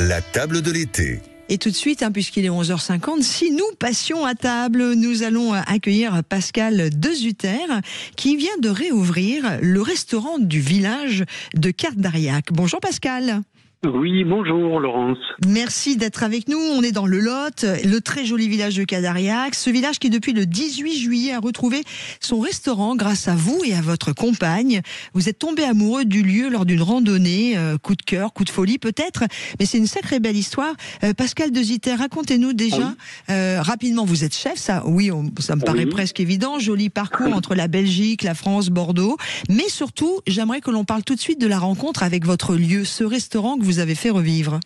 La table de l'été. Et tout de suite, puisqu'il est 11h50, si nous passions à table, nous allons accueillir Pascal Dezutter qui vient de réouvrir le restaurant du village de Cardariac. Bonjour Pascal. Oui, bonjour Laurence. Merci d'être avec nous. On est dans le Lot, le très joli village de Cardariac. Ce village qui, depuis le 18 juillet, a retrouvé son restaurant grâce à vous et à votre compagne. Vous êtes tombé amoureux du lieu lors d'une randonnée. Coup de cœur, coup de folie peut-être. Mais c'est une sacrée belle histoire. Pascal Dezutter, racontez-nous déjà rapidement. Vous êtes chef, ça ça me paraît presque évident. Joli parcours entre la Belgique, la France, Bordeaux. Mais surtout, j'aimerais que l'on parle tout de suite de la rencontre avec votre lieu, ce restaurant que vous avez fait revivre.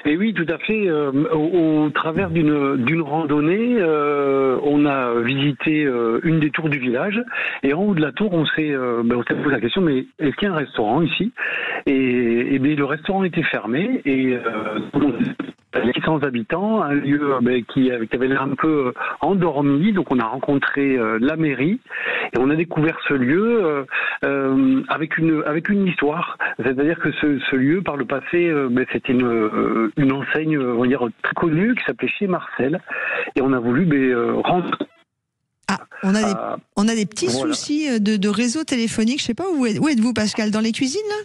Et oui, tout à fait. Au travers d'une randonnée, on a visité une des tours du village. Et en haut de la tour, on s'est posé la question, mais est-ce qu'il y a un restaurant ici ? Et bien, le restaurant était fermé. Et 600 habitants, un lieu qui avait l'air un peu endormi. Donc on a rencontré la mairie et on a découvert ce lieu avec une histoire. C'est-à-dire que ce lieu, par le passé, c'était une enseigne, on va dire, très connue qui s'appelait Chez Marcel. Et on a voulu rendre... on a des petits soucis de réseau téléphonique. Je sais pas, où êtes-vous Pascal ? Dans les cuisines là ?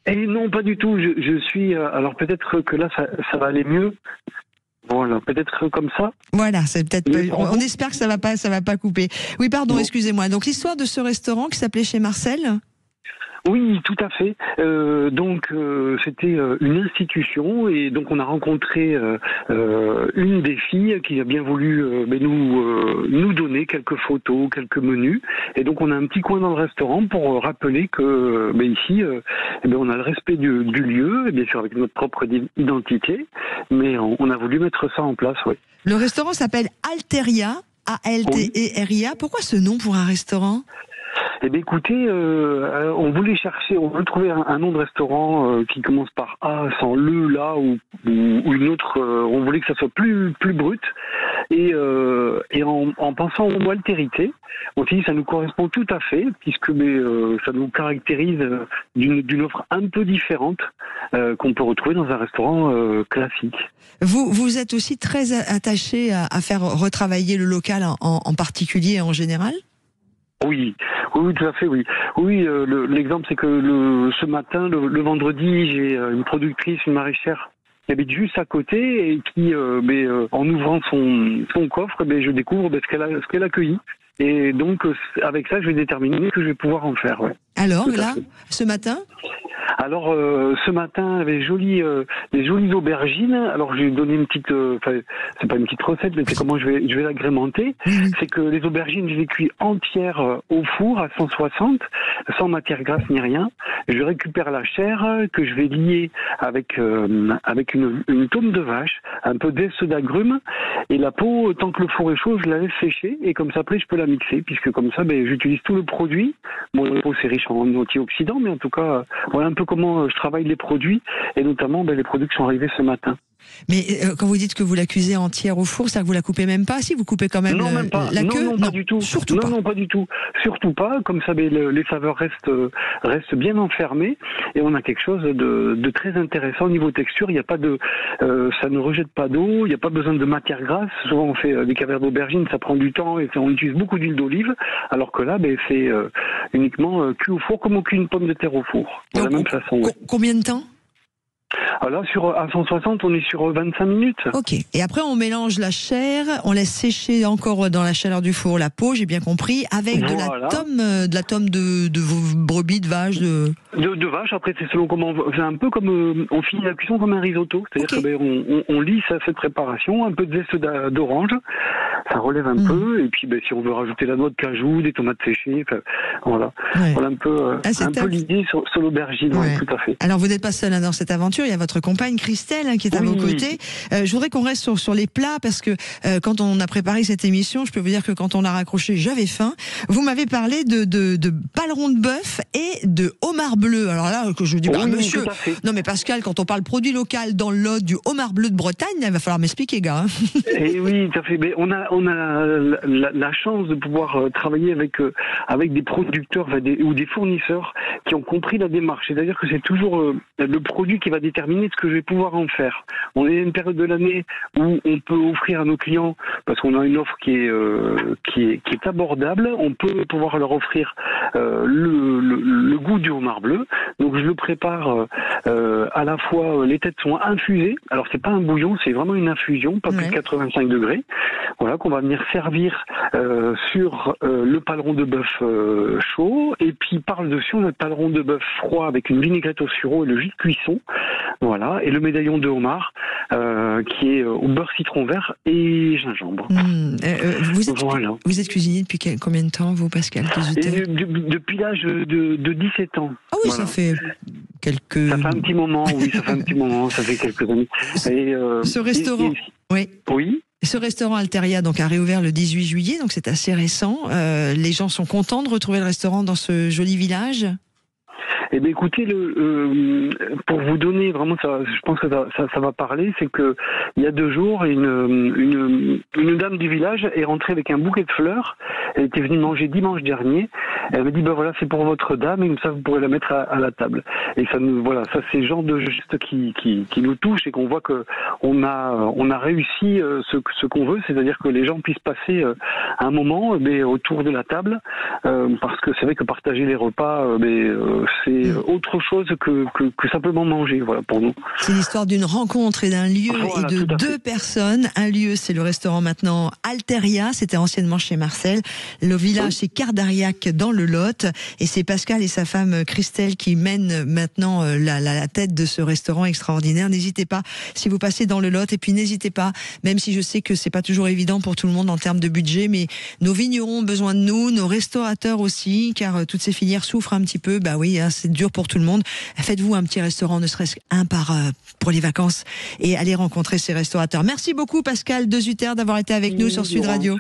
Et non, pas du tout. Je suis... alors peut-être que là, ça va aller mieux. Voilà, peut-être comme ça. Voilà, c'est peut-être. On espère que ça va pas couper. Oui, pardon, non. Excusez-moi. Donc l'histoire de ce restaurant qui s'appelait Chez Marcel. Oui, tout à fait. C'était une institution et donc on a rencontré une des filles qui a bien voulu nous donner quelques photos, quelques menus. Et donc on a un petit coin dans le restaurant pour rappeler que ici, on a le respect du lieu, et bien sûr avec notre propre identité, mais on a voulu mettre ça en place, oui. Le restaurant s'appelle Alteria, A-L-T-E-R-I-A. Pourquoi ce nom pour un restaurant ? Eh bien, écoutez, on voulait trouver un nom de restaurant qui commence par A sans le là ou une autre. On voulait que ça soit plus brut. Et en pensant au mot altérité, on s'est dit ça nous correspond tout à fait puisque ça nous caractérise d'une offre un peu différente qu'on peut retrouver dans un restaurant classique. Vous êtes aussi très attaché à faire retravailler le local en particulier et en général ? Oui, tout à fait, oui. Oui, l'exemple, c'est que ce matin, le vendredi, j'ai une productrice, une maraîchère, qui habite juste à côté et qui, en ouvrant son coffre, je découvre ce qu'elle a cueilli. Et donc, avec ça, je vais déterminer ce que je vais pouvoir en faire. Ouais. Alors, là, ce matin ? Alors, ce matin, des jolies aubergines. Alors, j'ai donné une petite, c'est pas une petite recette, mais c'est comment je vais l'agrémenter. C'est que les aubergines, je les cuis entières au four à 160, sans matière grasse ni rien. Je récupère la chair que je vais lier avec une taume de vache, un peu d'ess d'agrumes, et la peau, tant que le four est chaud, je la laisse sécher, et comme ça, après, je peux la mixer, puisque comme ça, j'utilise tout le produit. Bon, la peau, c'est riche en antioxydants, mais en tout cas, voilà un peu comment je travaille les produits, et notamment les produits qui sont arrivés ce matin. Mais quand vous dites que vous la cuisez entière au four, c'est que vous la coupez même pas ? Si, vous coupez quand même, même pas. La queue ? Non, pas du tout. Surtout pas. Non, pas du tout. Surtout pas. Comme ça, les saveurs restent bien enfermées, et on a quelque chose de très intéressant au niveau texture. Il y a pas de, ça ne rejette pas d'eau. Il n'y a pas besoin de matière grasse. Souvent, on fait des caviars d'aubergine, ça prend du temps, et on utilise beaucoup d'huile d'olive. Alors que là, c'est uniquement cuit au four, comme on cuit une pomme de terre au four. De la même façon. Combien de temps ? Alors là, à 160, on est sur 25 minutes. Ok. Et après, on mélange la chair, on laisse sécher encore dans la chaleur du four la peau, j'ai bien compris, avec de la tome de vos brebis, de vaches, de vaches. Après, c'est selon comment c'est un peu comme on finit la cuisson comme un risotto. C'est-à-dire on lisse cette préparation, un peu de zeste d'orange, ça relève un peu. Et puis, si on veut rajouter la noix de cajou, des tomates séchées, voilà. Ouais. Voilà un peu l'idée sur l'aubergine. Ouais. Tout à fait. Alors, vous n'êtes pas seul dans cette aventure. Il y a votre compagne Christelle qui est à vos côtés. Je voudrais qu'on reste sur les plats parce que quand on a préparé cette émission, je peux vous dire que quand on a raccroché, j'avais faim. Vous m'avez parlé de paleron de bœuf et de homard bleu. Alors là, que je dis, monsieur, non mais Pascal, quand on parle produit local dans le Lot, du homard bleu de Bretagne, il va falloir m'expliquer, gars. Et oui, tout à fait. Mais on a la chance de pouvoir travailler avec des producteurs ou des fournisseurs qui ont compris la démarche. C'est-à-dire que c'est toujours le produit qui va déterminer ce que je vais pouvoir en faire. On est à une période de l'année où on peut offrir à nos clients, parce qu'on a une offre qui est abordable, on peut pouvoir leur offrir le goût du homard bleu. Donc je le prépare à la fois, les têtes sont infusées. Alors c'est pas un bouillon, c'est vraiment une infusion, pas plus de 85 degrés. Voilà, qu'on va venir servir sur le paleron de bœuf chaud, et puis par-dessus on a le paleron de bœuf froid avec une vinaigrette au sureau et le jus de cuisson. Voilà, et le médaillon de homard qui est au beurre citron vert et gingembre. Vous êtes cuisinier depuis combien de temps, vous, Pascal Desutter? Depuis l'âge de 17 ans. Ah oui, voilà. Ça fait quelques... Ça fait un petit moment, oui, ça fait un petit moment, ça fait quelques années. Ce restaurant... Oui. Ce restaurant Alteria donc a réouvert le 18 juillet, donc c'est assez récent. Les gens sont contents de retrouver le restaurant dans ce joli village? Eh bien, écoutez, pour vous donner vraiment, je pense que ça va parler, c'est que il y a 2 jours, une dame du village est rentrée avec un bouquet de fleurs. Elle était venue manger dimanche dernier. Elle m'a dit, ben voilà, c'est pour votre dame, et comme ça vous pourrez la mettre à la table. Et ça c'est le genre de geste qui nous touche, et qu'on voit que on a réussi ce qu'on veut, c'est-à-dire que les gens puissent passer un moment autour de la table, parce que c'est vrai que partager les repas, c'est autre chose que simplement manger, voilà, pour nous. C'est l'histoire d'une rencontre et d'un lieu, voilà, et de 2 personnes. Un lieu, c'est le restaurant maintenant Alteria, c'était anciennement chez Marcel. Le village, c'est Cardariac dans le Lot, et c'est Pascal et sa femme Christelle qui mènent maintenant la tête de ce restaurant extraordinaire. N'hésitez pas, si vous passez dans le Lot, et puis n'hésitez pas, même si je sais que c'est pas toujours évident pour tout le monde en termes de budget, mais nos vignerons ont besoin de nous, nos restaurateurs aussi, car toutes ces filières souffrent un petit peu. Bah oui, hein, c'est dur pour tout le monde. Faites-vous un petit restaurant, ne serait-ce qu'un pour les vacances, et allez rencontrer ces restaurateurs. Merci beaucoup Pascal Desutter d'avoir été avec nous sur Sud Radio.